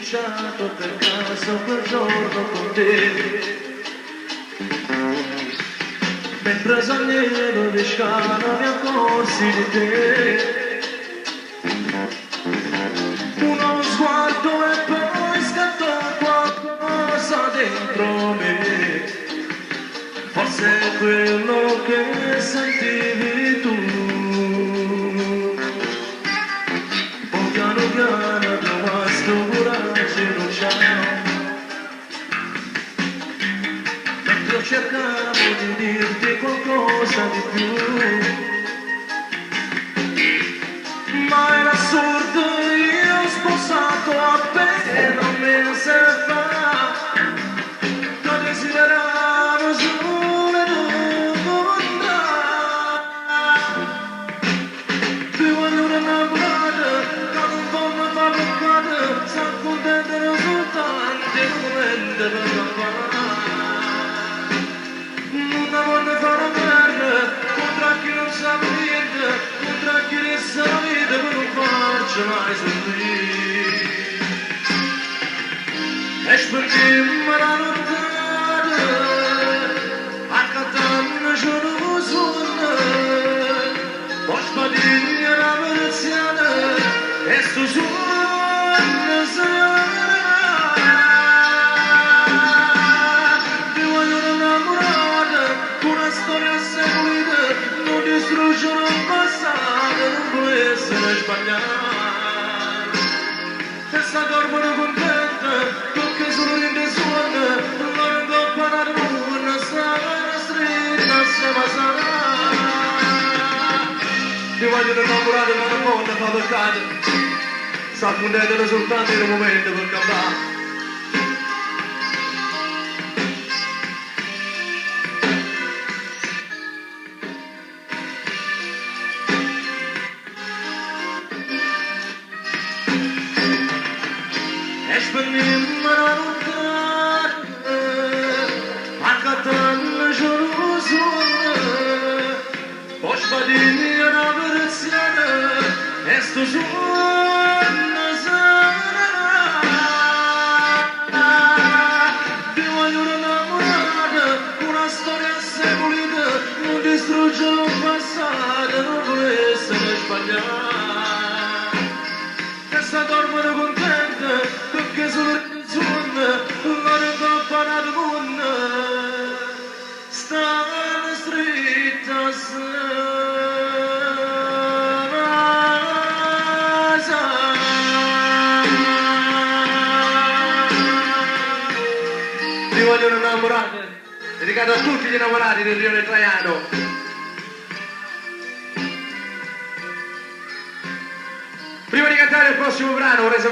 incrociato per caso quel giorno con te. Mentre sognavo di scala mi accorsi di te. Uno sguardo e poi scattò qualcosa dentro me. Forse è quello che sentivi tu. Oh, piano piano provo a stupurarci non c'è. Mentre cercavo di dirti qualcosa di più, ma era assurdo, io ho sposato appena un mese fa. Lo desideravo solo e non ti voglio innamorare, con un po' mi fa peccare, sta contento soltanto il momento per campare. Non voglio fare guerra contro chi non sa niente, contro chi ne sa vita per non farci mai soffrire. E spegniamo la nottata, accattando giorno sonno, poi sbadiglia la veneziana e sto sonno sarà. Ti voglio innamorare, una storia seguita, non distruggere il passato, non può essere sbagliato. E sta dormono contenta, tocca solo in te suona, non tocca la luna, sarà stretta, se sarà. Ti voglio innamorare, ma non voglio fare peccato, sta contenta soltanto in un momento per cantare. Spegniamo la nottata, accattando il giorno sonno, poi sbadiglia la veneziana e sto sonno sarà. Ti voglio innamorare, una storia seguita, non distruggere il passato, non può essere sbagliato. E sta dormono contenta, perché solo il sonno, la ricoppana del mondo, sta stretta Ti voglio innamorare, dedicato a tutti gli innamorati del Rione Traiano. Prima di cantare il prossimo brano vorrei sapere